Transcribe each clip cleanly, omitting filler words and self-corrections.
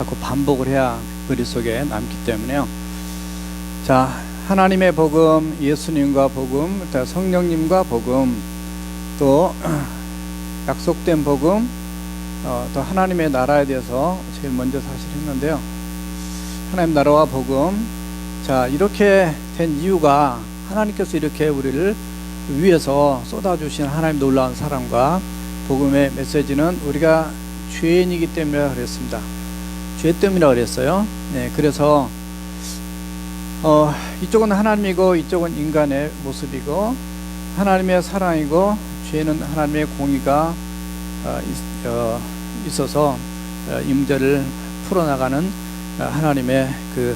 자꾸 반복을 해야 머릿속에 남기 때문에요. 자, 하나님의 복음, 예수님과 복음, 성령님과 복음, 또 약속된 복음, 또 하나님의 나라에 대해서 제일 먼저 사실 했는데요. 하나님 나라와 복음, 자, 이렇게 된 이유가 하나님께서 이렇게 우리를 위해서 쏟아주신 하나님 놀라운 사랑과 복음의 메시지는 우리가 죄인이기 때문이라 그랬습니다. 죄 때문이라 그랬어요. 네, 그래서 이쪽은 하나님이고 이쪽은 인간의 모습이고, 하나님의 사랑이고 죄는 하나님의 공의가 있어서 이 문제를 풀어나가는 하나님의 그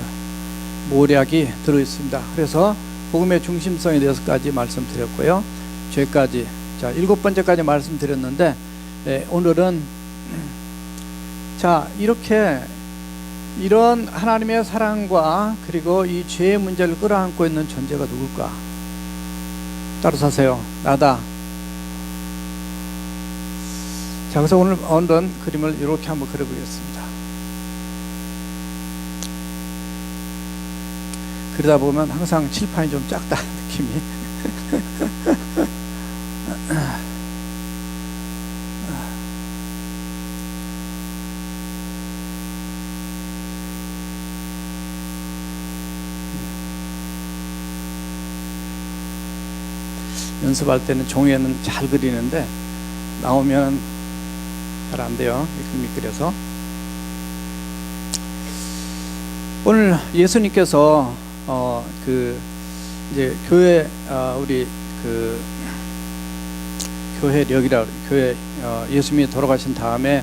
모략이 들어 있습니다. 그래서 복음의 중심성에 대해서까지 말씀드렸고요. 죄까지, 자, 7번째까지 말씀드렸는데, 오늘은 자, 이런 하나님의 사랑과 그리고 이 죄의 문제를 끌어안고 있는 존재가 누굴까? 따라서 하세요. 나다. 자, 그래서 오늘은 그림을 이렇게 한번 그려보겠습니다. 그러다 보면 항상 칠판이 좀 작다 느낌이. 연습할 때는 종이에는 잘 그리는데 나오면 잘 안 돼요. 미끌미끌해서. 오늘 예수님께서 이제 교회 우리 교회력이라 교회 예수님이 돌아가신 다음에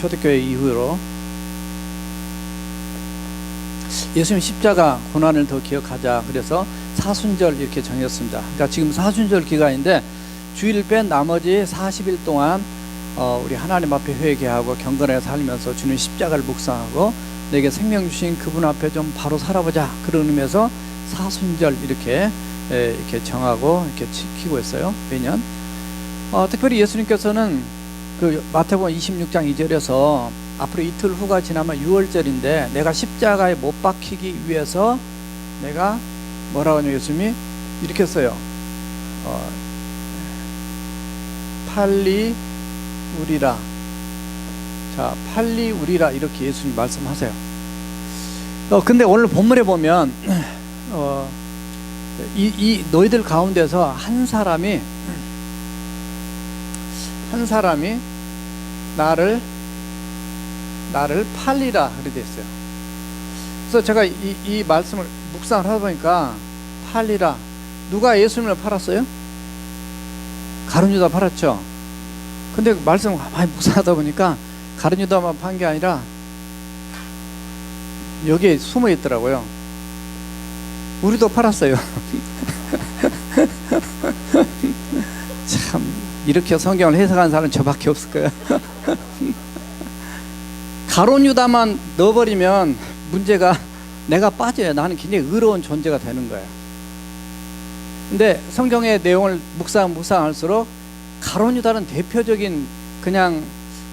초대교회 이후로 예수님 십자가 고난을 더 기억하자. 그래서 사순절 이렇게 정했습니다. 그러니까 지금 사순절 기간인데 주일 뺀 나머지 40일 동안 우리 하나님 앞에 회개하고 경건하게 살면서 주님 십자가를 묵상하고 내게 생명 주신 그분 앞에 좀 바로 살아보자, 그런 의미에서 사순절 이렇게 정하고 이렇게 지키고 있어요. 매년. 특별히 예수님께서는 그 마태복음 26장 2절에서 앞으로 이틀 후가 지나면 6월절인데 내가 십자가에 못 박히기 위해서 내가 뭐라고 하냐면 예수님이 이렇게 써요. 팔리 우리라. 자, 팔리 우리라 이렇게 예수님 말씀하세요. 근데 오늘 본문에 보면 이 너희들 가운데서 한 사람이 나를 팔리라 그렇게 돼 있어요. 그래서 제가 이 말씀을 묵상을 하다 보니까 팔리라, 누가 예수님을 팔았어요? 가룟 유다 팔았죠. 근데 말씀 많이 묵상하다 보니까 가룟 유다만 판 게 아니라 여기에 숨어 있더라고요. 우리도 팔았어요. 참, 이렇게 성경을 해석하는 사람은 저밖에 없을 거예요. 가룟 유다만 넣어버리면 문제가 내가 빠져요. 나는 굉장히 의로운 존재가 되는 거예요. 근데 성경의 내용을 묵상할수록 가룟 유다는 대표적인 그냥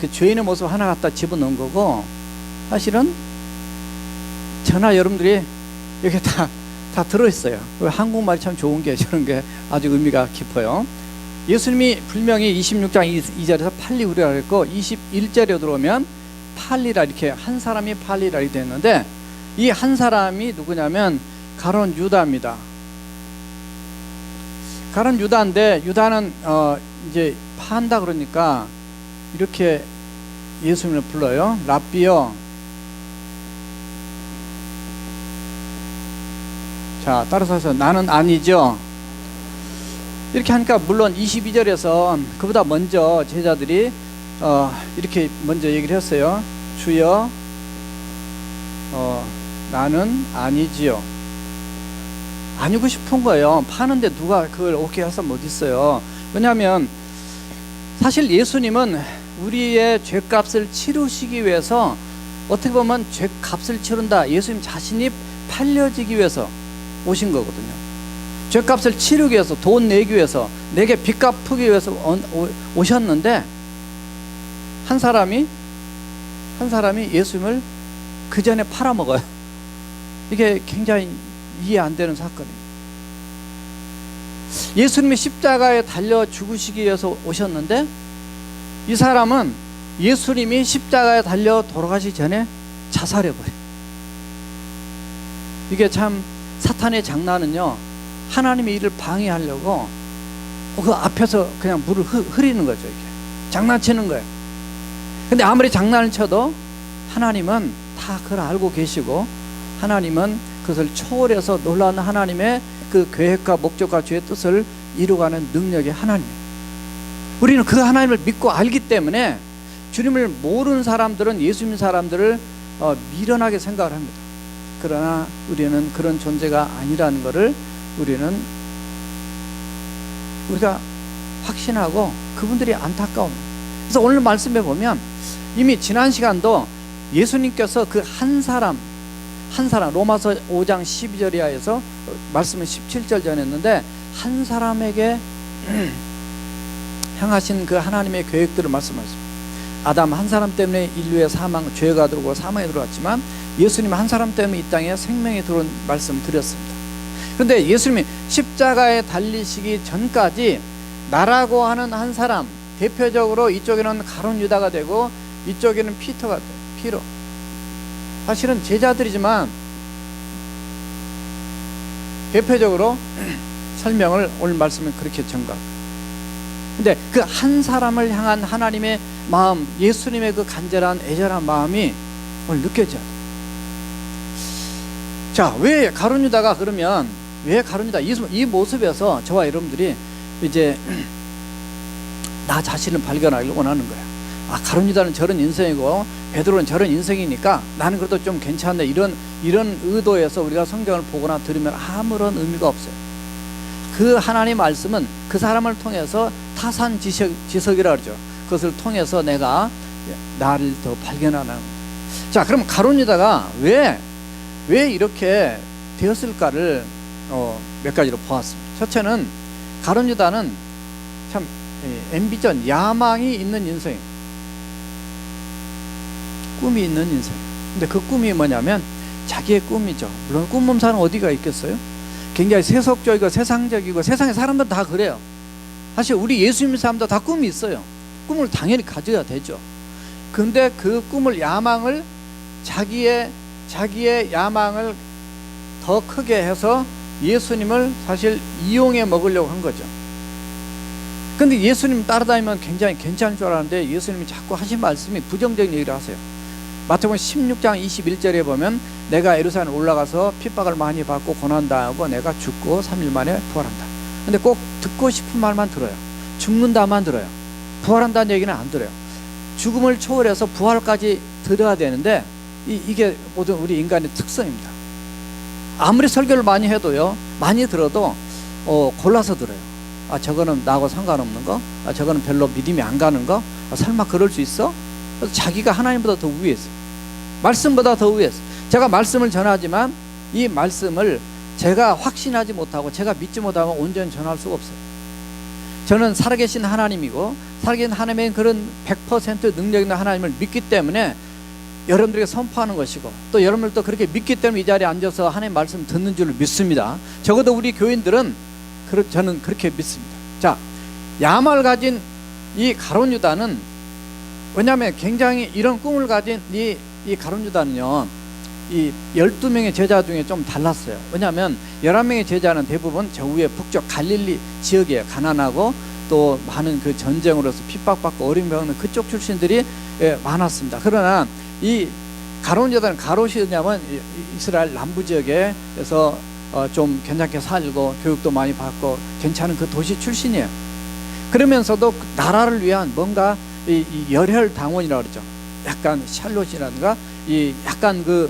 그 죄인의 모습 하나 갖다 집어넣은 거고, 사실은 저나 여러분들이 여기 다 들어있어요. 한국말이 참 좋은 게 저런 게 아주 의미가 깊어요. 예수님이 분명히 26장 2절에서 팔리 우리라 그랬고 21절에 들어오면 팔리라, 이렇게 한 사람이 팔리라 이렇게 됐는데, 이 한 사람이 누구냐면 가룟 유다입니다. 가룟 유다인데, 유다는 이제 판다 그러니까 이렇게 예수님을 불러요. 랍비요. 자, 따라서 해서 나는 아니죠. 이렇게 하니까 물론 22절에서 그보다 먼저 제자들이 이렇게 먼저 얘기를 했어요. 주여, 나는 아니지요. 아니고 싶은 거예요. 파는데 누가 그걸 오케이 할 사람 어디 있어요? 왜냐하면 사실 예수님은 우리의 죄값을 치르시기 위해서, 어떻게 보면 죄값을 치른다, 예수님 자신이 팔려지기 위해서 오신 거거든요. 죄값을 치르기 위해서, 돈 내기 위해서, 내게 빚 갚기 위해서 오셨는데, 한 사람이 한 사람이 예수님을 그 전에 팔아먹어요. 이게 굉장히 이해 안 되는 사건입니다. 예수님이 십자가에 달려 죽으시기 위해서 오셨는데 이 사람은 예수님이 십자가에 달려 돌아가시기 전에 자살해버려요. 이게 참 사탄의 장난은요, 하나님의 일을 방해하려고 그 앞에서 그냥 물을 흐리는 거죠. 이렇게 장난치는 거예요. 근데 아무리 장난을 쳐도 하나님은 다 그걸 알고 계시고, 하나님은 그것을 초월해서 놀라운 하나님의 그 계획과 목적과 주의 뜻을 이루어가는 능력의 하나님. 우리는 그 하나님을 믿고 알기 때문에 주님을 모르는 사람들은 예수님 사람들을 미련하게 생각을 합니다. 그러나 우리는 그런 존재가 아니라는 것을 우리가 확신하고, 그분들이 안타까움. 그래서 오늘 말씀에 보면 이미 지난 시간도 예수님께서 그 한 사람 로마서 5장 12절 이하에서 말씀은 17절 전했는데, 한 사람에게 향하신 그 하나님의 계획들을 말씀하셨습니다. 아담 한 사람 때문에 인류의 사망, 죄가 들어오고 사망에 들어왔지만 예수님 한 사람 때문에 이 땅에 생명이 들어온 말씀 드렸습니다. 그런데 예수님이 십자가에 달리시기 전까지 나라고 하는 한 사람, 대표적으로 이쪽에는 가룟 유다가 되고 이쪽에는 피터가 돼요. 피로. 사실은 제자들이지만 대표적으로 설명을 오늘 말씀에 그렇게 전가합니다. 근데 그 한 사람을 향한 하나님의 마음, 예수님의 그 간절한 애절한 마음이 오늘 느껴져요. 자, 왜 가룟 유다가 그러면, 왜 가룟 유다 이 모습에서 저와 여러분들이 이제 나 자신을 발견하기를 원하는 거예요. 아, 가룟 유다는 저런 인생이고 베드로는 저런 인생이니까 나는 그래도 좀 괜찮네, 이런 의도에서 우리가 성경을 보거나 들으면 아무런 의미가 없어요. 그 하나님의 말씀은 그 사람을 통해서 타산지석이라 그러죠. 그것을 통해서 내가 나를 더 발견하는. 자, 그럼 가룟 유다가 왜 이렇게 되었을까를 몇 가지로 보았습니다. 첫째는 가룟 유다는 참 앰비전, 야망이 있는 인생, 꿈이 있는 인생. 근데 그 꿈이 뭐냐면 자기의 꿈이죠. 물론 꿈 없는 사람은 어디가 있겠어요? 굉장히 세속적이고 세상적이고, 세상의 사람들은 다 그래요. 사실 우리 예수 믿는 사람도 다 꿈이 있어요. 꿈을 당연히 가져야 되죠. 근데 그 꿈을, 야망을, 자기의 야망을 더 크게 해서 예수님을 사실 이용해 먹으려고 한 거죠. 근데 예수님 따라다니면 굉장히 괜찮을 줄 알았는데 예수님이 자꾸 하신 말씀이 부정적인 얘기를 하세요. 마태복음 16장 21절에 보면 내가 예루살렘 올라가서 핍박을 많이 받고 고난당하고 내가 죽고 3일 만에 부활한다. 근데 꼭 듣고 싶은 말만 들어요. 죽는다만 들어요. 부활한다는 얘기는 안 들어요. 죽음을 초월해서 부활까지 들어야 되는데 이게 모든 우리 인간의 특성입니다. 아무리 설교를 많이 해도요, 많이 들어도 골라서 들어요. 아, 저거는 나하고 상관없는 거, 아, 저거는 별로 믿음이 안 가는 거, 아, 설마 그럴 수 있어? 그래서 자기가 하나님보다 더 위에 있어요. 말씀보다 더 위에 있어요. 제가 말씀을 전하지만 이 말씀을 제가 확신하지 못하고 제가 믿지 못하면 온전히 전할 수가 없어요. 저는 살아계신 하나님이고 살아계신 하나님의 그런 100% 능력 있는 하나님을 믿기 때문에 여러분들에게 선포하는 것이고, 또 여러분들도 그렇게 믿기 때문에 이 자리에 앉아서 하나님의 말씀 듣는 줄 믿습니다. 적어도 우리 교인들은 저는 그렇게 믿습니다. 자, 야망을 가진 이 가룟 유다는, 왜냐하면 굉장히 이런 꿈을 가진 이 가룟 유다는요, 이 12명의 제자 중에 좀 달랐어요. 왜냐하면 11명의 제자는 대부분 저 위에 북쪽 갈릴리 지역에 가난하고 또 많은 그 전쟁으로서 핍박받고 어려움을 겪는 그쪽 출신들이 많았습니다. 그러나 이 가룟 유다는, 가롯이냐면 이스라엘 남부 지역에서 좀 괜찮게 살고 교육도 많이 받고 괜찮은 그 도시 출신이에요. 그러면서도 나라를 위한 뭔가 이 열혈 당원이라고 그러죠. 약간 샬롯이라든가 이 약간 그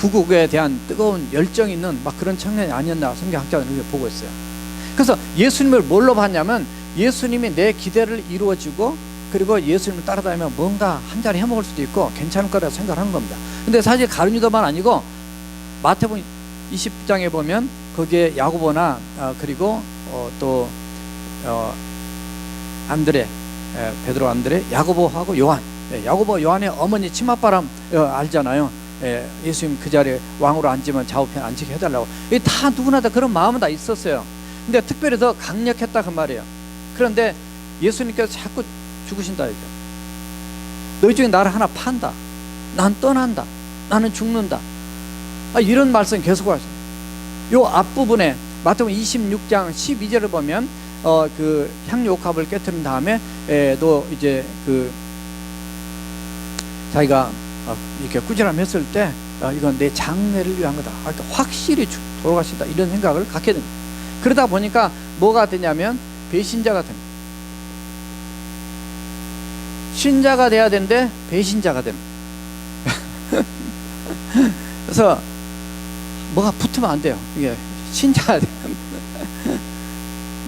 구국에 대한 뜨거운 열정 있는 막 그런 청년이 아니었나 성경학자들은 이렇게 보고 있어요. 그래서 예수님을 뭘로 봤냐면 예수님이 내 기대를 이루어주고, 그리고 예수님을 따라다니면 뭔가 한 자리 해먹을 수도 있고 괜찮을 거라고 생각하는 겁니다. 근데 사실 가룟 유다만 아니고 마태복음 20장에 보면 거기에 야고보나 그리고 안드레, 베드로, 안드레, 야고보하고 요한, 야고보 요한의 어머니 치맛바람 알잖아요. 예수님 그 자리에 왕으로 앉으면 좌우편 앉히게 해달라고. 다 누구나 다 그런 마음은 다 있었어요. 근데 특별히 더 강력했다 그 말이에요. 그런데 예수님께서 자꾸 죽으신다 이죠. 너희 중에 나를 하나 판다. 난 떠난다. 나는 죽는다. 이런 말씀 계속 하셔요. 요 앞부분에 마태복음 26장 12절을 보면 그 향유 옥합을 깨뜨린 다음에 또 이제 그 자기가 이렇게 꾸지람했을 때 이건 내 장래를 위한 거다. 확실히 돌아가신다 이런 생각을 갖게 됩니다. 그러다 보니까 뭐가 되냐면 배신자가 됩니다. 신자가 돼야 되는데 배신자가 됩니다. 그래서 뭐가 붙으면 안 돼요. 이게 신자가 돼요.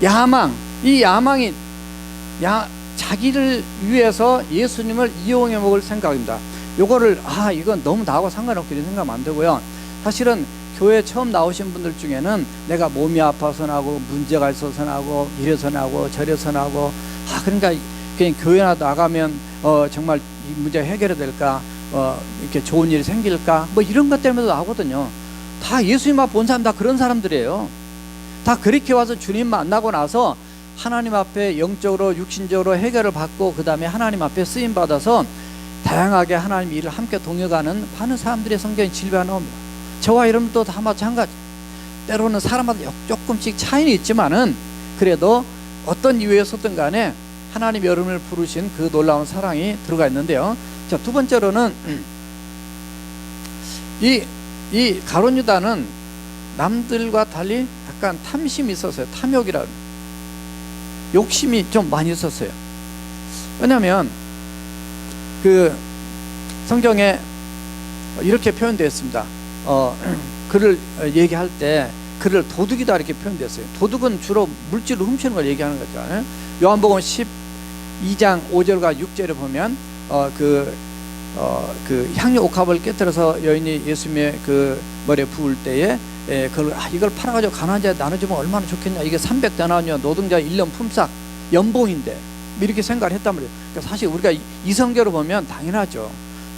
야망, 이 야망이 자기를 위해서 예수님을 이용해 먹을 생각입니다. 요거를 이건 너무 나하고 상관없게 생각하면 안 되고요. 사실은 교회 처음 나오신 분들 중에는 내가 몸이 아파서 나고 문제가 있어서 나고 이래서 나고 저래서 나고 그러니까 그냥 교회나 나가면 정말 이 문제가 해결이 될까, 이렇게 좋은 일이 생길까, 뭐 이런 것 때문에도 나오거든요. 다 예수님 앞 본 사람 다 그런 사람들이에요. 다 그렇게 와서 주님 만나고 나서 하나님 앞에 영적으로 육신적으로 해결을 받고 그 다음에 하나님 앞에 쓰임 받아서 다양하게 하나님 일을 함께 동역하는 많은 사람들의 성경에 진리가 나옵니다. 저와 여러분도 다 마찬가지. 때로는 사람마다 조금씩 차이는 있지만은 그래도 어떤 이유에서든 간에 하나님 여러분을 부르신 그 놀라운 사랑이 들어가 있는데요. 자, 두 번째로는 이 가룟 유다는 남들과 달리 약간 탐심이 있었어요. 탐욕이라 욕심이 좀 많이 있었어요. 왜냐하면 그 성경에 이렇게 표현되어 있습니다. 그를 얘기할 때 그를 도둑이다 이렇게 표현됐어요. 도둑은 주로 물질을 훔치는 걸 얘기하는 거죠. 요한복음 12장 5절과 6절에 보면 그 향유 옥합을 깨뜨려서 여인이 예수님의 그 머리에 부을 때에 그걸 이걸 팔아가지고 가난한 자에 나눠주면 얼마나 좋겠냐. 이게 300데나리온 노동자 1년 품삯 연봉인데 이렇게 생각을 했단 말이에요. 그러니까 사실 우리가 이성계로 보면 당연하죠.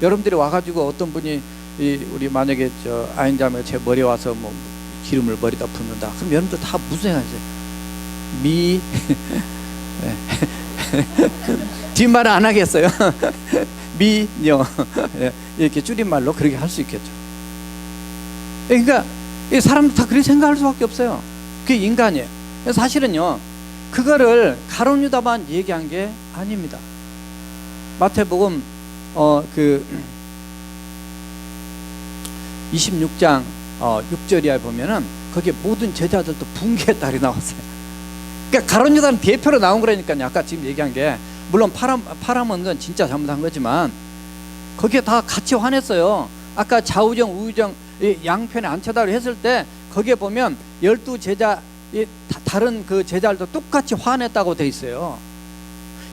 여러분들이 와가지고 어떤 분이 우리 만약에 아인자매가 제 머리에 와서 뭐 기름을 머리다 붓는다. 그럼 여러분들 다 무슨 생각이세요? 뒷말은 안 하겠어요. 미녀 이렇게 줄임말로 그렇게 할 수 있겠죠. 그러니까 사람도 다 그렇게 생각할 수밖에 없어요. 그게 인간이에요. 사실은요 그거를 가룟 유다만 얘기한 게 아닙니다. 마태복음 26장 6절에 보면은 거기에 모든 제자들도 붕괴했다 이 나왔어요. 그러니까 가룟 유다는 대표로 나온 거라니까요. 아까 지금 얘기한 게 물론 파라몬은 건 진짜 잘못한 거지만 거기에 다 같이 화냈어요. 아까 좌우정 우우정 양편에 앉혀다를 했을 때 거기에 보면 12제자 다른 그 제자들도 똑같이 화냈다고 돼 있어요.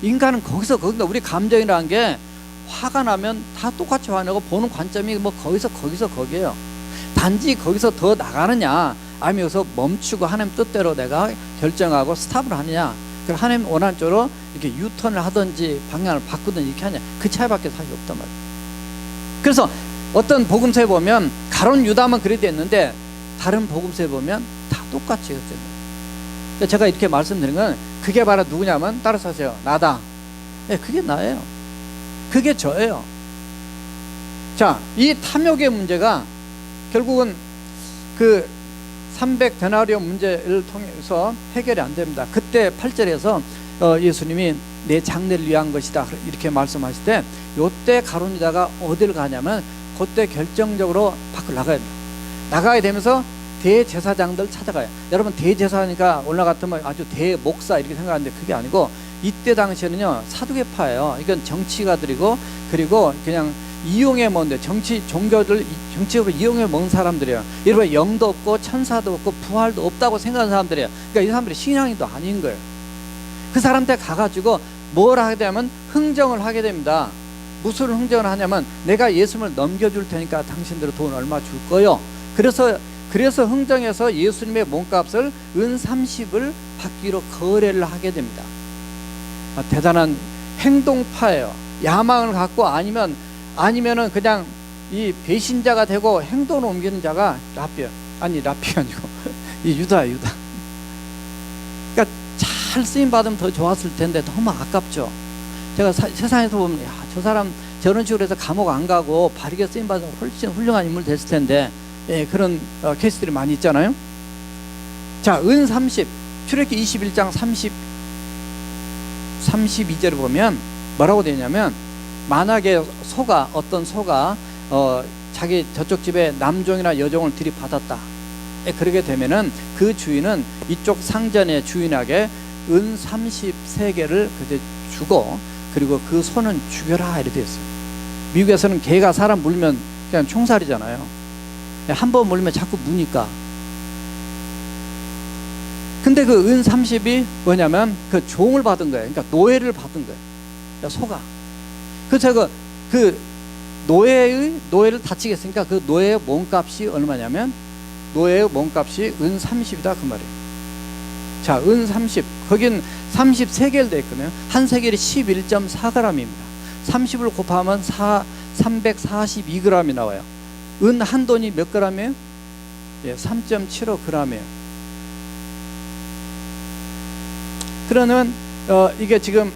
인간은 거기서 우리 감정이라는 게 화가 나면 다 똑같이 화내고 보는 관점이 뭐 거기에요. 단지 거기서 더 나가느냐 아니면 여기서 멈추고 하나님 뜻대로 내가 결정하고 스탑을 하느냐, 그럼 하나님 원하는 쪽으로 이렇게 유턴을 하든지 방향을 바꾸든지 이렇게 하냐, 그 차이밖에 사실 없단 말이에요. 그래서 어떤 복음서에 보면 가룟 유다만 그렇게 됐는데 다른 복음서에 보면 다 똑같이 했어요. 제가 이렇게 말씀드린 건 그게 바로 누구냐면 따라서 하세요. 나다. 그게 나예요. 그게 저예요. 자, 이 탐욕의 문제가 결국은 그 300데나리온 문제를 통해서 해결이 안 됩니다. 그때 8절에서 예수님이 내 장래를 위한 것이다 이렇게 말씀하실 때 요때 가룟 유다가 어디를 가냐면 그때 결정적으로 밖을 나가야 됩니다. 나가야 되면서 대제사장들 찾아가요. 여러분 대제사니까 올라갔으면 아주 대목사 이렇게 생각하는데 그게 아니고 이때 당시에는요 사두개파예요. 이건 정치가들이고 그리고 그냥 이용해 먹는데 정치적으로 이용해 먹는 사람들이에요. 여러분 영도 없고 천사도 없고 부활도 없다고 생각하는 사람들이에요. 그러니까 이 사람들이 신앙인도 아닌 거예요. 그 사람한테 가가지고 뭘 하게 되면 흥정을 하게 됩니다. 무슨 흥정을 하냐면 내가 예수님을 넘겨줄 테니까 당신들은 돈 얼마 줄 거요. 그래서 흥정해서 예수님의 몸값을 은 30을 받기로 거래를 하게 됩니다. 대단한 행동파예요. 야망을 갖고 아니면은 그냥 이 배신자가 되고 행동을 옮기는 자가 라피가 아니고 이 유다야. 그러니까 잘 쓰임 받으면 더 좋았을 텐데 너무 아깝죠. 제가 세상에서 보면 야, 저 사람 저런 식으로 해서 감옥 안 가고 바르게 쓰임 받으면 훨씬 훌륭한 인물 됐을 텐데, 예, 그런 케이스들이 많이 있잖아요. 자, 은 30, 출애굽기 21장 32절을 보면 뭐라고 되냐면, 만약에 어떤 소가 자기 저쪽 집에 남종이나 여종을 들이받았다, 예, 그러게 되면은 그 주인은 이쪽 상전의 주인에게 은 33개를 그때 주고, 그리고 그 소는 죽여라 이렇게 되어 있어요. 미국에서는 개가 사람 물면 그냥 총살이잖아요. 한 번 물면 자꾸 무니까. 근데 그 은 30이 뭐냐면 그 종을 받은 거예요. 그러니까 노예를 받은 거예요. 그러니까 소가. 그래서 그 노예를 다치게 했으니까 그 노예의 몸값이 얼마냐면, 노예의 몸값이 은 30이다 그 말이에요. 자, 은 30, 거긴 33개를 되어 있거든요. 한 세겔이 11.4g입니다. 30을 곱하면 342g이 나와요. 은 한 돈이 몇 g이에요? 예, 3.75g이에요. 그러면 이게 지금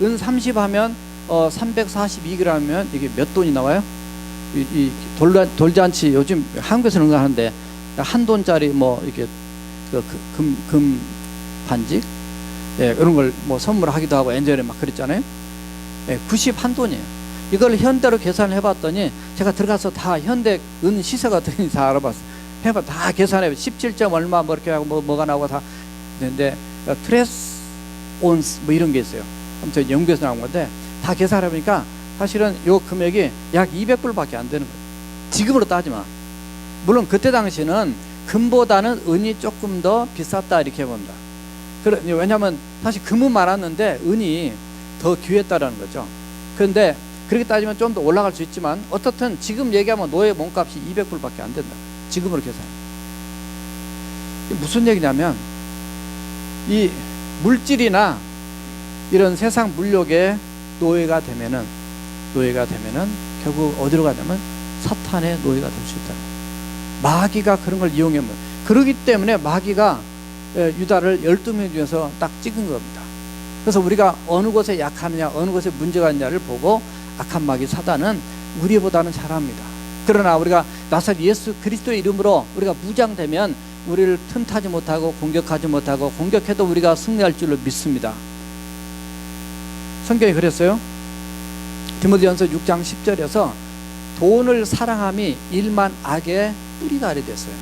은 30 하면 342g이면 이게 몇 돈이 나와요? 이 돌잔치 요즘 한국에서는 그거 하는데, 한 돈짜리 뭐 이렇게 금 반지, 예, 그런 걸 뭐 선물하기도 하고 엔젤에 막 그랬잖아요. 예, 91돈이에요. 이걸 현대로 계산을 해봤더니, 제가 들어가서 다 현대 은 시세가 어떤지 다 알아봤어요. 다 계산해. 17점 얼마 뭐 이렇게 하고 뭐가 나오고 다 되는데, 트레스 온스 뭐 이런 게 있어요. 아무튼 영국에서 나온 건데, 다 계산해 보니까 사실은 요 금액이 약 200불밖에 안 되는 거예요. 지금으로 따지면. 물론 그때 당시는 금보다는 은이 조금 더 비쌌다 이렇게 봅니다. 왜냐하면 사실 금은 많았는데 은이 더 귀했다라는 거죠. 그런데 그렇게 따지면 좀 더 올라갈 수 있지만, 어떻든 지금 얘기하면 노예 몸값이 200불밖에 안 된다. 지금으로 계산. 무슨 얘기냐면, 이 물질이나 이런 세상 물욕에 노예가 되면은 결국 어디로 가냐면 사탄의 노예가 될 수 있다. 마귀가 그런 걸 이용해. 그러기 때문에 마귀가 유다를 12명 중에서 딱 찍은 겁니다. 그래서 우리가 어느 곳에 약하느냐, 어느 곳에 문제가 있느냐를 보고 악한 마귀 사단은 우리보다는 잘합니다. 그러나 우리가 나사렛 예수 그리스도의 이름으로 우리가 무장되면 우리를 틈타지 못하고 공격하지 못하고, 공격해도 우리가 승리할 줄로 믿습니다. 성경에 그랬어요. 디모데전서 6장 10절에서 돈을 사랑함이 일만 악의 뿌리다 이렇게 됐어요.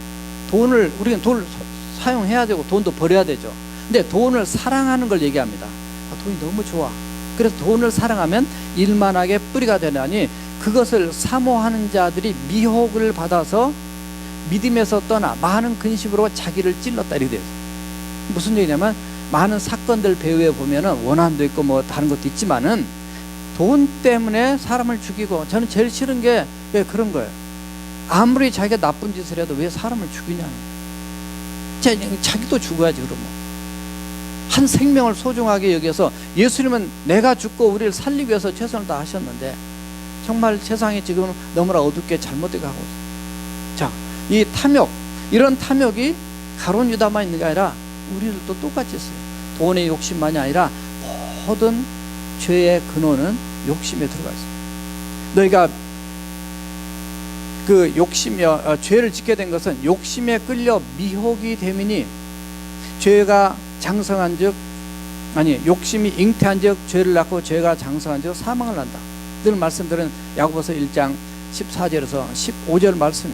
우리는 돈을 사용해야 되고 돈도 벌어야 되죠. 근데 돈을 사랑하는 걸 얘기합니다. 돈이 너무 좋아. 그래서 돈을 사랑하면 일만 악의 뿌리가 되나니, 그것을 사모하는 자들이 미혹을 받아서 믿음에서 떠나 많은 근심으로 자기를 찔렀다 이렇게 돼요. 무슨 얘기냐면, 많은 사건들 배후에 보면은 원한도 있고 뭐 다른 것도 있지만은 돈 때문에 사람을 죽이고, 저는 제일 싫은 게 왜 그런 거예요. 아무리 자기가 나쁜 짓을 해도 왜 사람을 죽이냐는 거예요. 자기도 죽어야지. 그러면 한 생명을 소중하게 여겨서, 예수님은 내가 죽고 우리를 살리기 위해서 최선을 다하셨는데 정말 세상이 지금 너무나 어둡게 잘못되게 하고 있어요. 자, 이 탐욕, 이런 탐욕이 가룟 유다만 있는 게 아니라 우리들도 똑같이 있어요. 돈의 욕심만이 아니라 모든 죄의 근원은 욕심에 들어가 있어요. 너희가 그 죄를 짓게 된 것은 욕심에 끌려 미혹이 됨이니, 죄가 장성한즉, 욕심이 잉태한즉 죄를 낳고, 죄가 장성한즉 사망을 난다. 늘 말씀드린 야고보서 1장 14절에서 15절 말씀.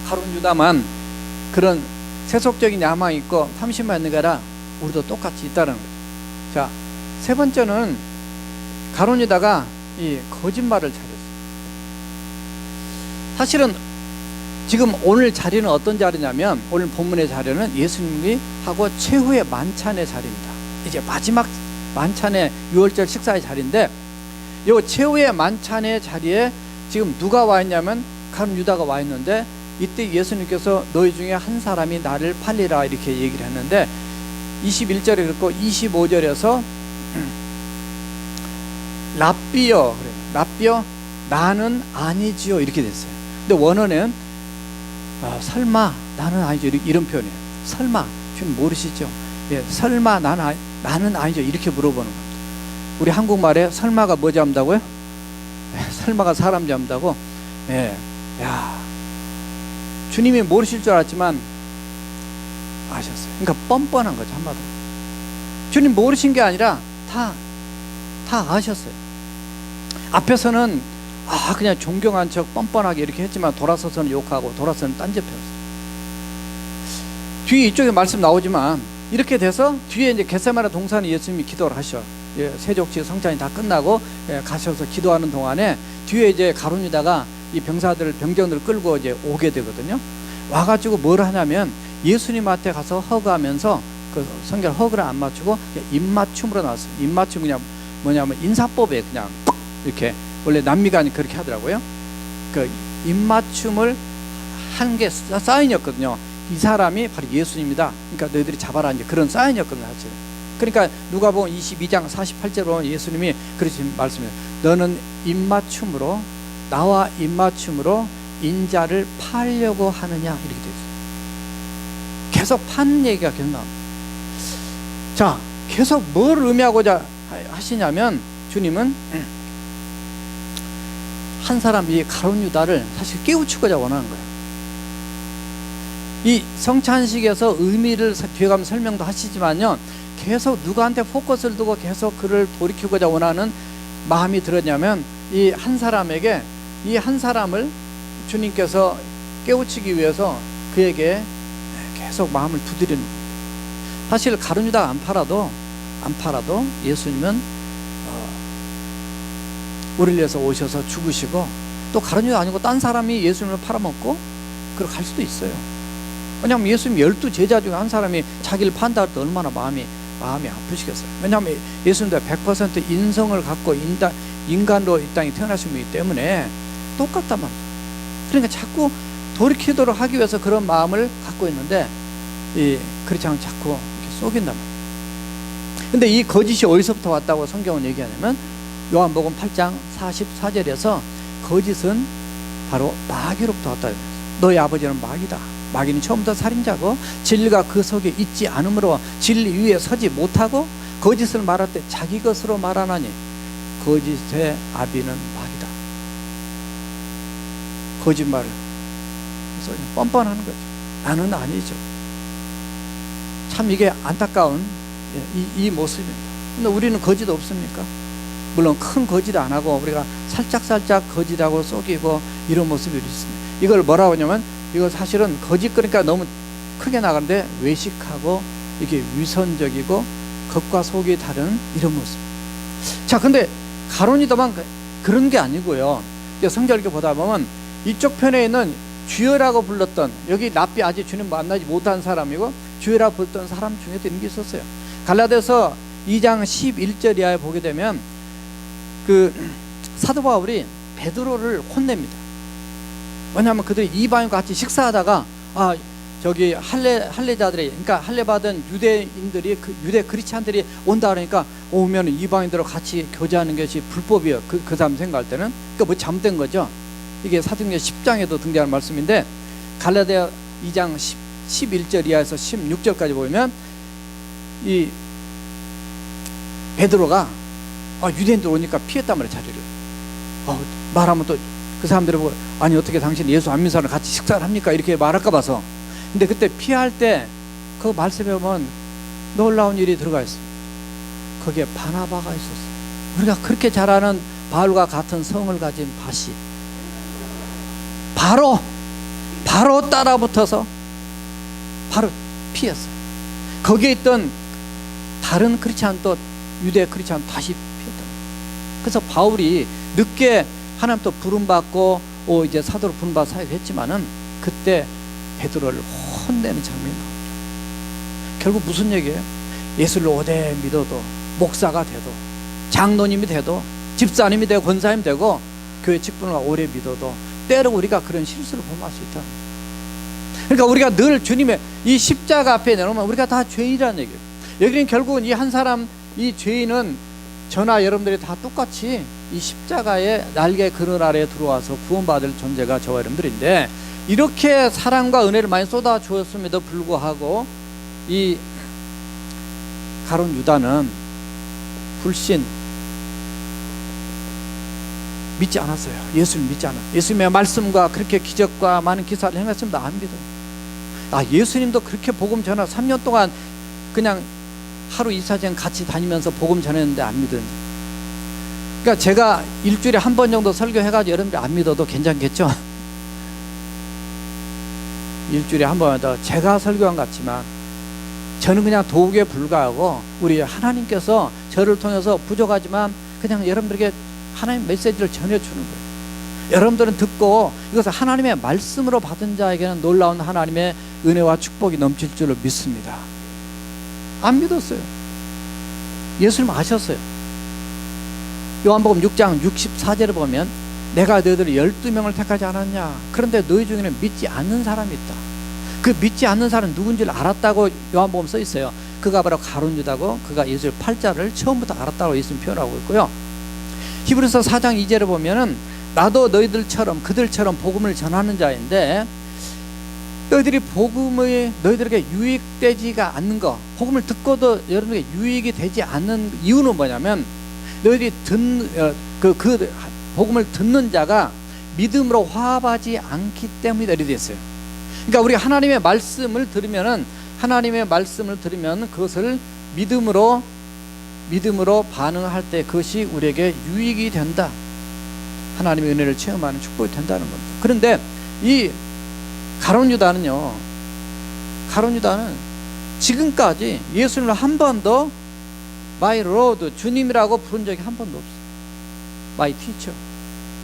가룟 유다만 그런 세속적인 야망이 있고 탐심만 있는 게 아니라 우리도 똑같이 있다는 거예요. 자, 세 번째는 가룟 유다가 이 거짓말을 잘했어요. 사실은 지금 오늘 자리는 어떤 자리냐면, 오늘 본문의 자리는 예수님이 하고 최후의 만찬의 자리입니다. 이제 마지막 만찬의 6월절 식사의 자리인데, 이 최후의 만찬의 자리에 지금 누가 와 있냐면 가룟 유다가 와 있는데, 이때 예수님께서 너희 중에 한 사람이 나를 팔리라 이렇게 얘기를 했는데, 21절에 그랬고 25절에서 랍비여, 랍비여 나는 아니지요 이렇게 됐어요. 근데 원어는 설마 나는 아니죠 이런 표현이에요. 설마 주님 모르시죠? 예, 설마 나는 아니죠 이렇게 물어보는 겁니다. 우리 한국말에 설마가 뭐 잡는다고요? 예, 설마가 사람 잡는다고. 예, 야, 주님이 모르실 줄 알았지만 아셨어요. 그러니까 뻔뻔한 거죠 한마디로. 주님 모르신 게 아니라 다 아셨어요. 앞에서는 그냥 존경한 척 뻔뻔하게 이렇게 했지만 돌아서서는 욕하고 돌아서는 딴짓 폈어요. 뒤에 이쪽에 말씀 나오지만 이렇게 돼서 뒤에 이제 겟세마네 동산에 예수님이 기도를 하셔. 예, 세족지 성찬이 다 끝나고 가셔서 기도하는 동안에 뒤에 이제 가룟 유다가 이 병정들을 끌고 이제 오게 되거든요. 와가지고 뭘 하냐면 예수님한테 가서 허그하면서 그 성경 허그를 안 맞추고 입맞춤으로 나왔어요. 입맞춤 그냥 뭐냐면 인사법에 그냥 이렇게 원래 남미간이 그렇게 하더라고요. 그 입맞춤을 한 게 사인이었거든요. 이 사람이 바로 예수님이다. 그러니까 너희들이 잡아라 이제 그런 사인이었거든요. 사실. 그러니까 누가복음 22장 48절로 예수님이 그렇게 말씀해요. 너는 입맞춤으로 나와 입맞춤으로 인자를 팔려고 하느냐 이렇게 되어 있어요. 계속 파는 얘기가 계속 나옵니다. 자, 계속 뭘 의미하고자 하시냐면 주님은 한 사람이 가룟 유다를 사실 깨우치고자 원하는 거예요. 이 성찬식에서 의미를 뒤에 가면 설명도 하시지만요, 계속 누구한테 포커스를 두고 계속 그를 돌이키고자 원하는 마음이 들었냐면 이 한 사람에게 이 한 사람을 주님께서 깨우치기 위해서 그에게 계속 마음을 두드리는 거예요. 사실 가룟 유다가 안 팔아도 예수님은 우리를 위해서 오셔서 죽으시고 또 가룟 유다 아니고 딴 사람이 예수님을 팔아먹고 그걸 갈 수도 있어요. 왜냐하면 예수님 12제자 중에 한 사람이 자기를 판다 할 때 얼마나 마음이 아프시겠어요. 왜냐하면 예수님도 100% 인성을 갖고 인간으로 이 땅에 태어나신 분이기 때문에 똑같단 말이에요. 그러니까 자꾸 돌이키도록 하기 위해서 그런 마음을 갖고 있는데 그렇지 않으면 자꾸 이렇게 속인단 말이에요. 근데 이 거짓이 어디서부터 왔다고 성경은 얘기하냐면 요한복음 8장 44절에서 거짓은 바로 마귀로부터 왔다. 너희 아버지는 마귀다. 마귀는 처음부터 살인자고 진리가 그 속에 있지 않으므로 진리 위에 서지 못하고 거짓을 말할 때 자기 것으로 말하나니 거짓의 아비는 마귀다. 거짓말을 그래서 뻔뻔하는 거죠. 나는 아니죠. 참 이게 안타까운 이 모습입니다. 근데 우리는 거짓 없습니까? 물론 큰 거짓 안 하고 우리가 살짝 거짓하고 속이고 이런 모습이 있습니다. 이걸 뭐라고 하냐면 이거 사실은 거짓 그러니까 너무 크게 나가는데 외식하고 이게 위선적이고 겉과 속이 다른 이런 모습. 자, 근데 가룟 유다만 그런 게 아니고요. 성경 이렇게 보다 보면 이쪽 편에 있는 주여라고 불렀던 여기 랍비 아직 주님 만나지 못한 사람이고 주여라고 불렀던 사람 중에도 이런 게 있었어요. 갈라디아서 2장 11절 이하에 보게 되면 그 사도 바울이 베드로를 혼냅니다. 왜냐하면 그들이 이방인과 같이 식사하다가 저기 할례자들이 그러니까 할례 받은 유대인들이 유대 그리스찬들이 온다 그러니까 오면 이방인들과 같이 교제하는 것이 불법이에요. 그 사람 생각할 때는 그러니까 뭐 잘못된 거죠. 이게 사도행전 10장에도 등장하는 말씀인데 갈라디아 2장 11절 이하에서 16절까지 보면 이 베드로가 유대인들 오니까 피했단 말이에요. 자리를 말하면 또 그 사람들이 보고 아니 어떻게 당신 예수 안 믿는 사람을 같이 식사를 합니까? 이렇게 말할까 봐서. 근데 그때 피할 때 그 말씀에 보면 놀라운 일이 들어가 있습니다. 거기에 바나바가 있었어요. 우리가 그렇게 잘 아는 바울과 같은 성을 가진 바시 바로 따라붙어서 바로 피했어요. 거기에 있던 다른 크리스찬 또 유대 크리스찬 다시 피했다. 그래서 바울이 늦게 하나님 또 부름받고 이제 사도로 부름받아 사역했지만은 그때 베드로를 혼내는 장면이 나옵니다. 결국 무슨 얘기예요? 예수를 오래 믿어도 목사가 돼도 장로님이 돼도 집사님이 되고 권사님이 되고 교회 직분을 오래 믿어도 때로 우리가 그런 실수를 범할 수 있다. 그러니까 우리가 늘 주님의 이 십자가 앞에 내놓으면 우리가 다 죄인이라는 얘기예요. 여기는 결국은 이 한 사람 이 죄인은 저나 여러분들이 다 똑같이 이 십자가의 날개 그늘 아래에 들어와서 구원받을 존재가 저와 여러분들인데, 이렇게 사랑과 은혜를 많이 쏟아 주었음에도 불구하고 이 가룟 유다는 불신, 믿지 않았어요. 예수를 믿지 않아요. 예수님의 말씀과 그렇게 기적과 많은 기사를 행했습니다. 안 믿어요. 예수님도 그렇게 복음 전하 3년 동안 그냥 하루 이사장 같이 다니면서 복음 전했는데 안 믿은. 그러니까 제가 일주일에 한 번 정도 설교해가지고 여러분들이 안 믿어도 괜찮겠죠? 일주일에 한 번 더 제가 설교한 것 같지만 저는 그냥 도구에 불과하고, 우리 하나님께서 저를 통해서 부족하지만 그냥 여러분들에게 하나님 메시지를 전해주는 거예요. 여러분들은 듣고 이것을 하나님의 말씀으로 받은 자에게는 놀라운 하나님의 은혜와 축복이 넘칠 줄로 믿습니다. 안 믿었어요. 예수님 아셨어요. 요한복음 6장 64절에 보면 내가 너희들을 12명을 택하지 않았냐, 그런데 너희 중에는 믿지 않는 사람이 있다. 그 믿지 않는 사람은 누군지를 알았다고 요한복음 써 있어요. 그가 바로 가룟 유다고, 그가 예수의 팔자를 처음부터 알았다고 예수님 표현하고 있고요. 히브리서 4장 2절에 보면은 나도 너희들처럼 그들처럼 복음을 전하는 자인데, 너희들이 복음이 너희들에게 유익되지가 않는 거, 복음을 듣고도 여러분에게 유익이 되지 않는 이유는 뭐냐면, 너희들이 그 복음을 듣는 자가 믿음으로 화합하지 않기 때문이다 이렇게 됐어요. 그러니까 우리 하나님의 말씀을 들으면 그것을 믿음으로 반응할 때 그것이 우리에게 유익이 된다. 하나님의 은혜를 체험하는 축복이 된다는 겁니다. 그런데 이 가룟 유다는 지금까지 예수님을 한 번도 My Lord, 주님이라고 부른 적이 한 번도 없어요. My Teacher,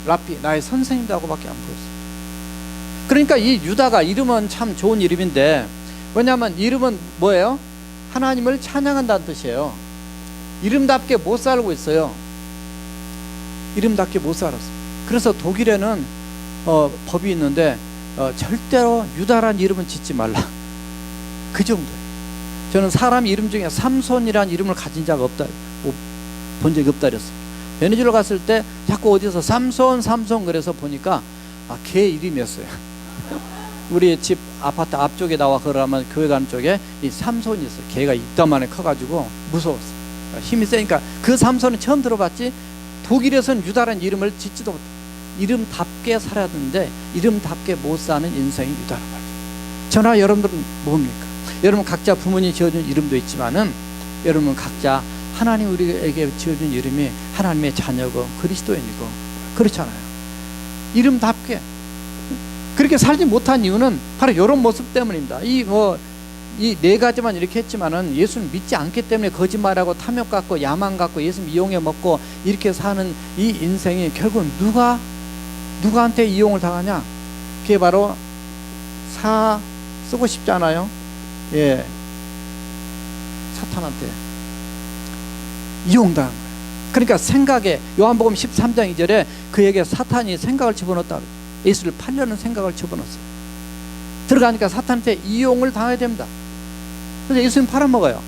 라피, 나의 선생님이라고밖에 안 불렀어요. 그러니까 이 유다가, 이름은 참 좋은 이름인데, 왜냐하면 이름은 뭐예요? 하나님을 찬양한다는 뜻이에요. 이름답게 못 살고 있어요. 이름답게 못 살았어요. 그래서 독일에는 법이 있는데 절대로 유다라는 이름은 짓지 말라. 그 정도예요. 저는 사람 이름 중에 삼손이라는 이름을 가진 자가 없다, 본 적이 없다 그랬어요. 베네수엘라 갔을 때 자꾸 어디서 삼손 그래서 보니까 개 이름이었어요. 우리 집 아파트 앞쪽에 나와 걸어가면 교회 가는 쪽에 이 삼손이 있어요. 개가 이따만해 커가지고 무서웠어요. 힘이 세니까. 그 삼손은 처음 들어봤지, 독일에서는 유다라는 이름을 짓지도 못해. 이름답게 살아야 되는데 이름답게 못 사는 인생이 유다란 말이에요. 저나 여러분들은 뭡니까? 여러분 각자 부모님이 지어준 이름도 있지만은, 여러분 각자 하나님 우리에게 지어준 이름이 하나님의 자녀고 그리스도인이고 그렇잖아요. 이름답게 그렇게 살지 못한 이유는 바로 이런 모습 때문입니다. 이 네 가지만 이렇게 했지만은 예수를 믿지 않기 때문에 거짓말하고 탐욕 갖고 야망 갖고 예수님 이용해 먹고 이렇게 사는 이 인생이 결국은 누구한테 이용을 당하냐? 그게 바로 쓰고 싶잖아요. 예, 사탄한테 이용당한 거예요. 그러니까 생각에, 요한복음 13장 2절에 그에게 사탄이 생각을 집어넣었다. 예수를 팔려는 생각을 집어넣었어요. 들어가니까 사탄한테 이용을 당해야 됩니다. 그래서 예수님 팔아먹어요.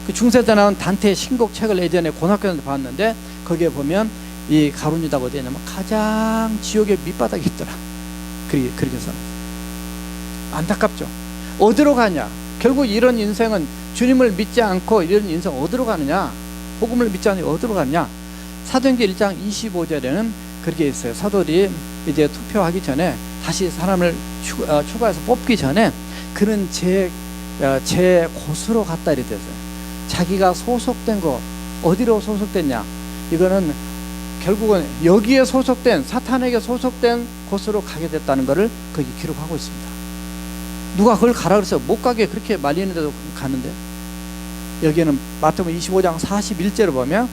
그 중세때 나온 단테의 신곡책을 예전에 고등학교에서 봤는데, 거기에 보면 이 가룟 유다가 어디냐면 가장 지옥의 밑바닥에 있더라. 그렇게 해서 안타깝죠. 어디로 가냐? 결국 이런 인생은 주님을 믿지 않고 이런 인생 어디로 가느냐? 복음을 믿지 않으니 어디로 가느냐? 사도행전 1장 25절에는 그렇게 있어요. 사도들이 이제 투표하기 전에 다시 사람을 추가해서 뽑기 전에 그는 제 곳으로 갔다 이렇게 됐어요. 자기가 소속된 곳, 어디로 소속됐냐? 이거는 결국은 여기에 소속된, 사탄에게 소속된 곳으로 가게 됐다는 것을 거기 기록하고 있습니다. 누가 그걸 가라 그랬어요? 못 가게 그렇게 말리는데도 가는데, 여기에는 마태복음 25장 41절을 보면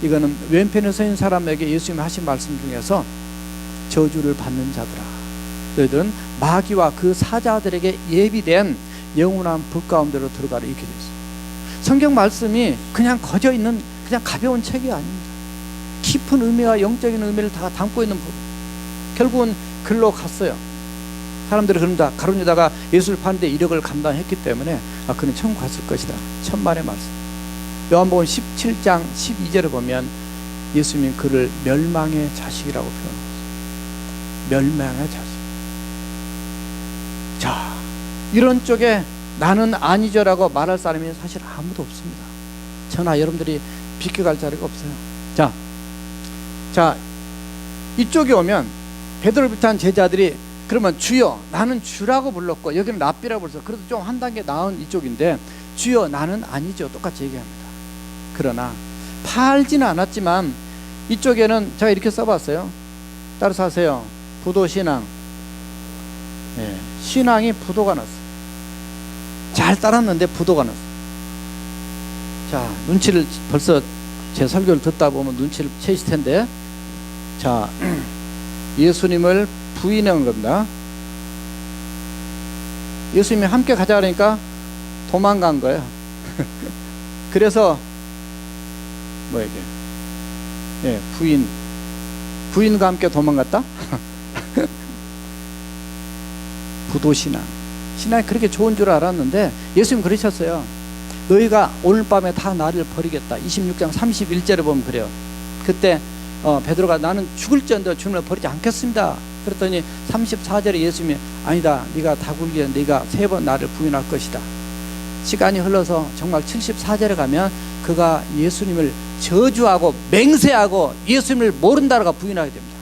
이거는 왼편에 서 있는 사람에게 예수님이 하신 말씀 중에서 저주를 받는 자들아, 너희들은 마귀와 그 사자들에게 예비된 영원한 불 가운데로 들어가라 이렇게 되어 있어요. 성경 말씀이 그냥 거저 있는 그냥 가벼운 책이 아닙니다. 깊은 의미와 영적인 의미를 다 담고 있는 법. 결국은 글로 갔어요. 사람들이 그런다. 가룟 유다가 예수를 파는데 이력을 감당했기 때문에 그는 천국 갔을 것이다. 천만의 말씀. 요한복음 17장 12절에 보면 예수님이 그를 멸망의 자식이라고 표현했어요. 멸망의 자식. 자, 이런 쪽에 나는 아니죠라고 말할 사람이 사실 아무도 없습니다. 저나 여러분들이 비껴갈 자리가 없어요. 자, 이쪽에 오면 베드로를 비롯한 제자들이 그러면 주여 나는 주라고 불렀고 여기는 랍비라고 불렀어. 그래도 좀 한 단계 나은 이쪽인데 주여 나는 아니죠. 똑같이 얘기합니다. 그러나 팔지는 않았지만 이쪽에는 제가 이렇게 써봤어요. 따라서 하세요. 부도신앙. 네, 신앙이 부도가 났어. 잘 따랐는데 부도가 났어. 자, 눈치를 벌써 제 설교를 듣다 보면 눈치를 채실 텐데, 자, 예수님을 부인한 겁니다. 예수님이 함께 가자 그러니까 도망간 거예요. 그래서 뭐 이게 예, 부인과 함께 도망갔다. 부도신앙. 신앙이 그렇게 좋은 줄 알았는데 예수님 그러셨어요. 너희가 오늘 밤에 다 나를 버리겠다. 26장 31절에 보면 그래요. 그때 베드로가 나는 죽을지언정 주님을 버리지 않겠습니다. 그랬더니 34절에 예수님이 아니다. 네가 다굴기에 네가 3번 나를 부인할 것이다. 시간이 흘러서 정말 74절에 가면 그가 예수님을 저주하고 맹세하고 예수님을 모른다라고 부인하게 됩니다.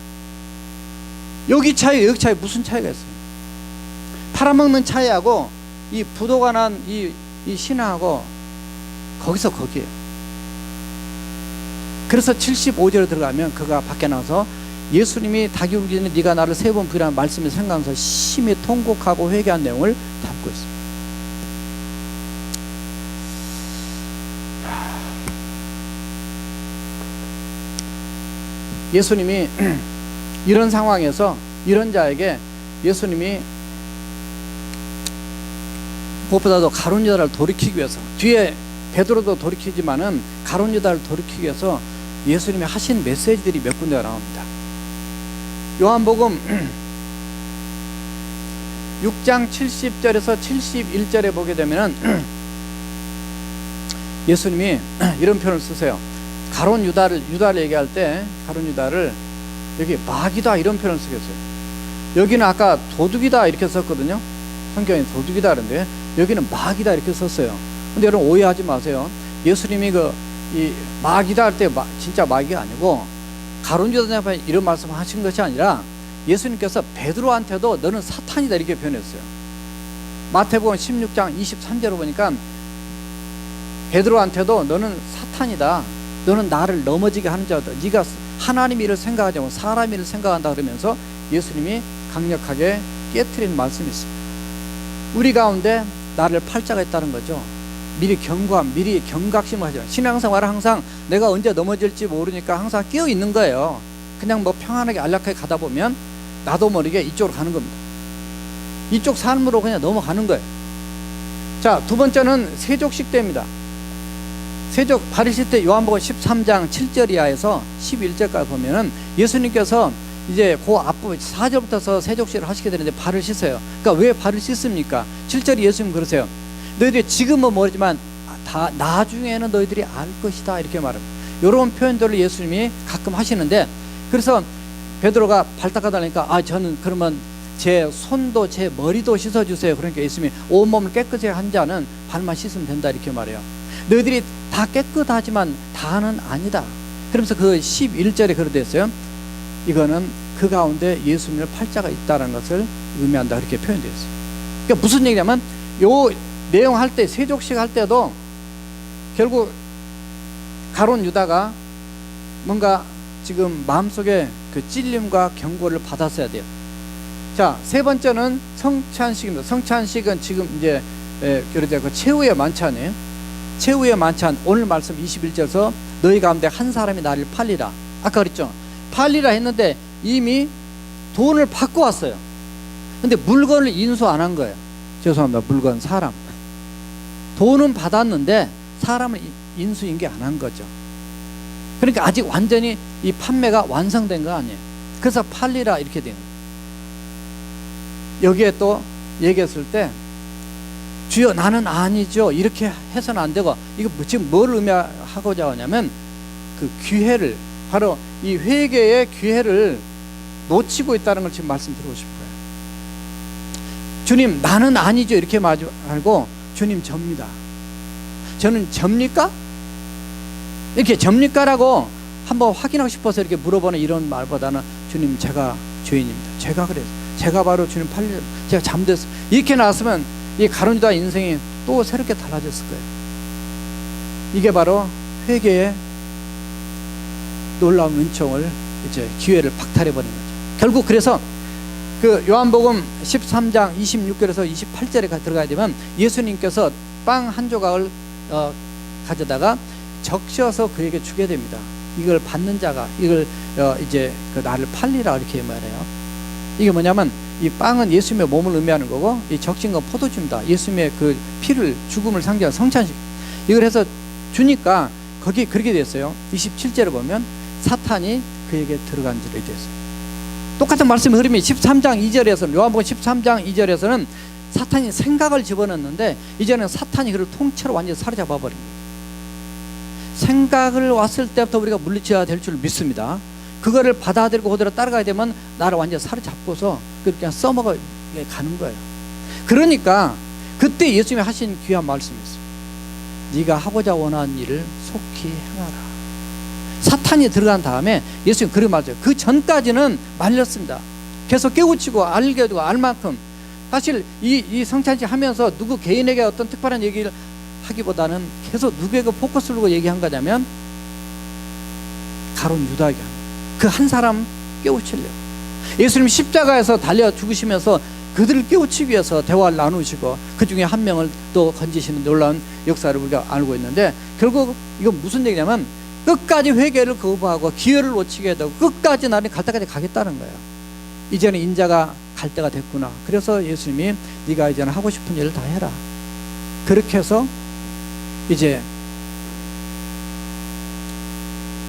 여기 차이 여기 차이 무슨 차이가 있어요? 팔아먹는 차이하고 이 부도가 난 이 신앙하고 거기서 거기에요. 그래서 75절에 들어가면 그가 밖에 나와서 예수님이 다기울기에 네가 나를 3번 부인하는 말씀을 생각하면서 심히 통곡하고 회개한 내용을 담고 있습니다. 예수님이 이런 상황에서 이런 자에게 예수님이 무엇보다도 가룟 유다를 돌이키기 위해서, 뒤에 베드로도 돌이키지만은 가룟 유다를 돌이키기 위해서 예수님이 하신 메시지들이 몇 군데가 나옵니다. 요한복음 6장 70절에서 71절에 보게 되면은 예수님이 이런 표현을 쓰세요. 가룟 유다를 얘기할 때 가룟 유다를 여기 마귀다 이런 표현을 쓰겠어요. 여기는 아까 도둑이다 이렇게 썼거든요. 성경에 도둑이다 그러는데 여기는 마귀다 이렇게 썼어요. 근데 여러분 오해하지 마세요. 예수님이 이 마귀다 할 때 진짜 마귀가 아니고 가룟 유다한테 이런 말씀을 하신 것이 아니라 예수님께서 베드로한테도 너는 사탄이다 이렇게 표현했어요. 마태복음 16장 23절을 보니까 베드로한테도 너는 사탄이다. 너는 나를 넘어지게 하는 자다. 네가 하나님 일을 생각하지 않고 사람 일을 생각한다 그러면서 예수님이 강력하게 깨트린 말씀이 있습니다. 우리 가운데 나를 팔자가 있다는 거죠. 미리 경고함, 미리 경각심을 하죠. 신앙생활은 항상 내가 언제 넘어질지 모르니까 항상 끼어 있는 거예요. 그냥 뭐 평안하게 안락하게 가다 보면 나도 모르게 이쪽으로 가는 겁니다. 이쪽 삶으로 그냥 넘어가는 거예요. 자, 두 번째는 세족식 때입니다. 세족 바리새 때 요한복음 13장 7절 이하에서 11절까지 보면은 예수님께서 이제 그 앞부분 4절부터서 세족식을 하시게 되는데 발을 씻어요. 그러니까 왜 발을 씻습니까? 7절에 예수님 그러세요. 너희들이 지금은 모르지만 다 나중에는 너희들이 알 것이다 이렇게 말합니다. 이런 표현들을 예수님이 가끔 하시는데, 그래서 베드로가 발 닦아달라니까 저는 그러면 제 손도 제 머리도 씻어주세요. 그러니까 예수님이 온몸을 깨끗이 한 자는 발만 씻으면 된다 이렇게 말해요. 너희들이 다 깨끗하지만 다는 아니다. 그러면서 그 11절에 그렇게 됐어요. 이거는 그 가운데 예수님의 팔자가 있다는 것을 의미한다 그렇게 표현되어 있어요. 그러니까 무슨 얘기냐면 요 내용 할 때 세족식 할 때도 결국 가룟 유다가 뭔가 지금 마음속에 그 찔림과 경고를 받았어야 돼요. 자, 세 번째는 성찬식입니다. 성찬식은 지금 이제 그러자 그 최후의 만찬이에요. 최후의 만찬, 오늘 말씀 21절에서 너희 가운데 한 사람이 나를 팔리라. 아까 그랬죠. 팔리라 했는데 이미 돈을 받고 왔어요. 근데 물건을 인수 안 한 거예요. 죄송합니다. 물건, 사람. 돈은 받았는데 사람은 인수인 게 안 한 거죠. 그러니까 아직 완전히 이 판매가 완성된 거 아니에요. 그래서 팔리라 이렇게 되는 거예요. 여기에 또 얘기했을 때 주여 나는 아니죠, 이렇게 해서는 안 되고, 이거 지금 뭘 의미하고자 하냐면 그 기회를, 바로 이 회개의 기회를 놓치고 있다는 걸 지금 말씀드리고 싶어요. 주님 나는 아니죠 이렇게 말고, 주님 접니다. 저는 접니까? 이렇게 접니까? 라고 한번 확인하고 싶어서 이렇게 물어보는 이런 말보다는, 주님 제가 죄인입니다. 제가 그래요. 제가 바로 주님 팔려, 제가 잠들었어요. 이렇게 나왔으면 이 가룟 유다 인생이 또 새롭게 달라졌을 거예요. 이게 바로 회개의 놀라운 은총을, 이제 기회를 박탈해버린 거죠. 결국 그래서 그 요한복음 13장 26절에서 28절에 들어가야 되면, 예수님께서 빵 한 조각을 가져다가 적셔서 그에게 주게 됩니다. 이걸 받는 자가 이걸 이제 그 나를 팔리라 이렇게 말해요. 이게 뭐냐면, 이 빵은 예수님의 몸을 의미하는 거고, 이 적신 건 포도주입니다. 예수님의 그 피를, 죽음을 상징하는 성찬식. 이걸 해서 주니까 거기 그렇게 됐어요. 27절에 보면 사탄이 그에게 들어간 줄을 얘기했어요. 똑같은 말씀의 흐름이 13장 2절에서는, 요한복음 13장 2절에서는 사탄이 생각을 집어넣는데, 이제는 사탄이 그를 통째로 완전히 사로잡아 버린 거예요. 생각을 왔을 때부터 우리가 물리쳐야 될 줄 믿습니다. 그거를 받아들이고 그대로 따라가야 되면 나를 완전히 사로잡고서 그냥 써먹어 가는 거예요. 그러니까 그때 예수님이 하신 귀한 말씀이 있어요. 네가 하고자 원하는 일을 속히 행하라. 사탄이 들어간 다음에 예수님 그렇게 말해요. 그 전까지는 말렸습니다. 계속 깨우치고 알게 되고 알 만큼, 사실 이 성찬식 하면서 누구 개인에게 어떤 특별한 얘기를 하기보다는 계속 누구에게 포커스를 두고 얘기한 거냐면, 가룟 유다에게 그 한 사람 깨우치려고. 예수님 십자가에서 달려 죽으시면서 그들을 깨우치기 위해서 대화를 나누시고, 그 중에 한 명을 또 건지시는 놀라운 역사를 우리가 알고 있는데, 결국 이건 무슨 얘기냐면, 끝까지 회개를 거부하고 기회를 놓치게 되고 끝까지 나는 갈 때까지 가겠다는 거예요. 이제는 인자가 갈 때가 됐구나. 그래서 예수님이 네가 이제는 하고 싶은 일을 다 해라. 그렇게 해서 이제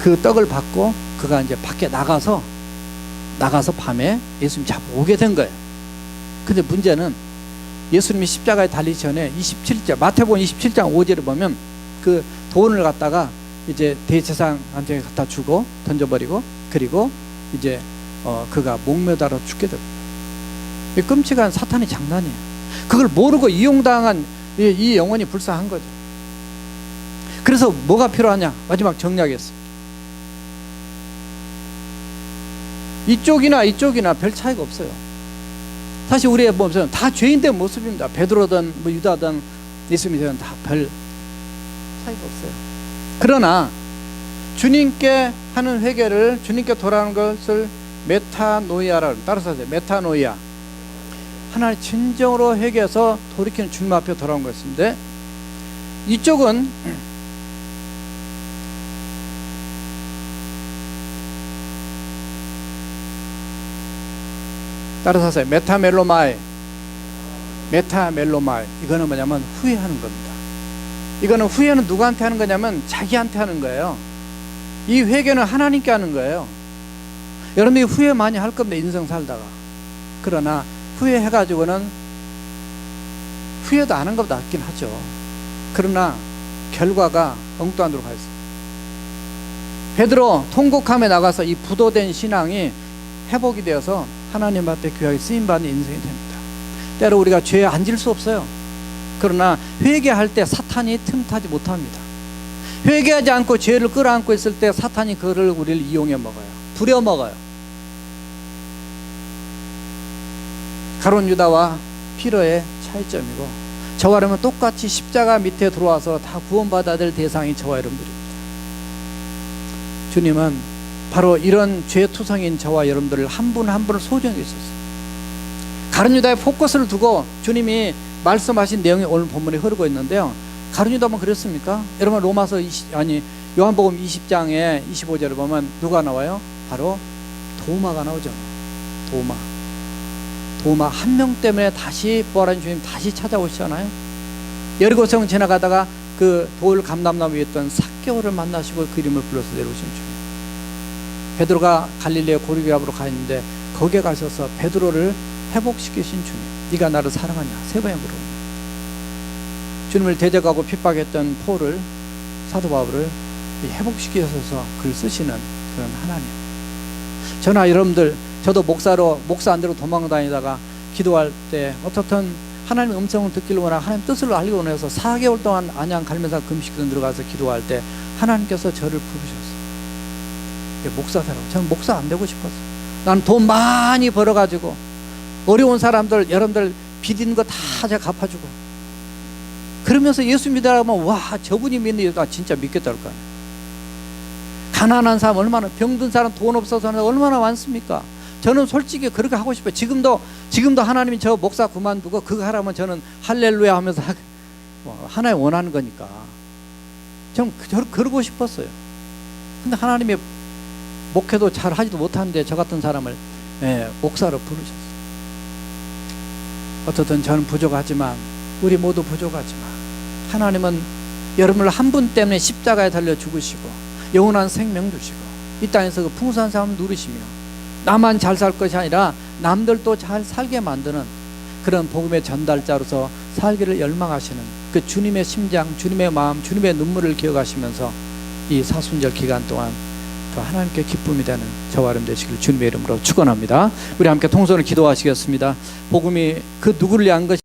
그 떡을 받고 그가 이제 밖에 나가서 밤에 예수님 잡고 오게 된 거예요. 근데 문제는 예수님이 십자가에 달리기 전에 27절, 마태복음 27장 5절을 보면 그 돈을 갖다가 이제 대제사장한테 갖다 주고 던져버리고, 그리고 이제 그가 목매달아 죽게 됩니다. 이 끔찍한 사탄의 장난이에요. 그걸 모르고 이용당한 이 영혼이 불쌍한 거죠. 그래서 뭐가 필요하냐? 마지막 정리하겠습니다. 이쪽이나 별 차이가 없어요. 사실 우리의 모습은 다 죄인된 모습입니다. 베드로든 뭐 유다든 예수님이든 다 별 차이가 없어요. 그러나 주님께 하는 회개를, 주님께 돌아오는 것을 메타노이아라, 따라서 하세요. 메타노이아. 하나님 진정으로 회개해서 돌이키는 주님 앞에 돌아온 것인데, 이쪽은 따라서 하세요. 메타멜로마이. 이거는 뭐냐면 후회하는 겁니다. 이거는 후회는 누구한테 하는 거냐면 자기한테 하는 거예요. 이 회개는 하나님께 하는 거예요. 여러분이 후회 많이 할 겁니다. 인생 살다가. 그러나 후회해가지고는 후회도 안 한 것보다 낫긴 하죠. 그러나 결과가 엉뚱한 데로 가 있어요. 베드로 통곡함에 나가서 이 부도된 신앙이 회복이 되어서 하나님 앞에 귀하게 쓰임받는 인생이 됩니다. 때로 우리가 죄에 앉을 수 없어요. 그러나 회개할 때 사탄이 틈타지 못합니다. 회개하지 않고 죄를 끌어안고 있을 때 사탄이 그를 우리를 이용해 먹어요. 부려먹어요. 가룟 유다와 피로의 차이점이고, 저와 여러분 똑같이 십자가 밑에 들어와서 다 구원받아야 될 대상이 저와 여러분들입니다. 주님은 바로 이런 죄투성인 저와 여러분들을 한 분 한 분을 소중히 있었어요. 가룟 유다의 포커스를 두고 주님이 말씀하신 내용이 오늘 본문에 흐르고 있는데요. 가룟 유다만 그랬습니까? 여러분 요한복음 20장에 25절을 보면 누가 나와요? 바로 도마가 나오죠. 도마 한 명 때문에 다시 부활한 주님 다시 찾아오시잖아요. 여리고성 지나가다가 그 돌 감람나무 위에 있던 삭개오를 만나시고 그 이름을 불러서 내려오신 주님. 베드로가 갈릴레 고리갑으로 가 있는데 거기에 가셔서 베드로를 회복시키신 주님. 네가 나를 사랑하냐? 3번에 물어봅니다. 주님을 대적하고 핍박했던 폴을, 사도 바울을 회복시키셔서 글 쓰시는 그런 하나님. 저나 여러분들, 저도 목사 안 되고 도망다니다가 기도할 때 어떻든 하나님의 음성을 듣기를 원하고 하나님 뜻을 알기로 원해서 4개월 동안 안양 갈매사 금식기도 들어가서 기도할 때 하나님께서 저를 부르셨어요. 목사더라고. 저는 목사 안 되고 싶었어요. 나는 돈 많이 벌어가지고 어려운 사람들, 여러분들 빚 있는 거 다 제가 갚아주고, 그러면서 예수 믿으라면 와, 저분이 믿는 예수가 진짜 믿겠다 할 거 아니에요. 가난한 사람 얼마나, 병든 사람, 돈 없어서 얼마나 많습니까? 저는 솔직히 그렇게 하고 싶어요. 지금도 하나님이 저 목사 그만두고 그거 하라면 저는 할렐루야 하면서 하나님 원하는 거니까 전 그러고 싶었어요. 근데 하나님이 목회도 잘 하지도 못하는데 저 같은 사람을 목사로 부르셨어요. 어떻든 저는 부족하지만, 우리 모두 부족하지만 하나님은 여러분을 한 분 때문에 십자가에 달려 죽으시고 영원한 생명 주시고 이 땅에서 그 풍성한 삶을 누리시며 나만 잘 살 것이 아니라 남들도 잘 살게 만드는 그런 복음의 전달자로서 살기를 열망하시는 그 주님의 심장, 주님의 마음, 주님의 눈물을 기억하시면서 이 사순절 기간 동안 더 하나님께 기쁨이 되는 저와 여러분 되시길 주님의 이름으로 축원합니다. 우리 함께 통성을 기도하시겠습니다. 복음이 그 누구를 위한 것이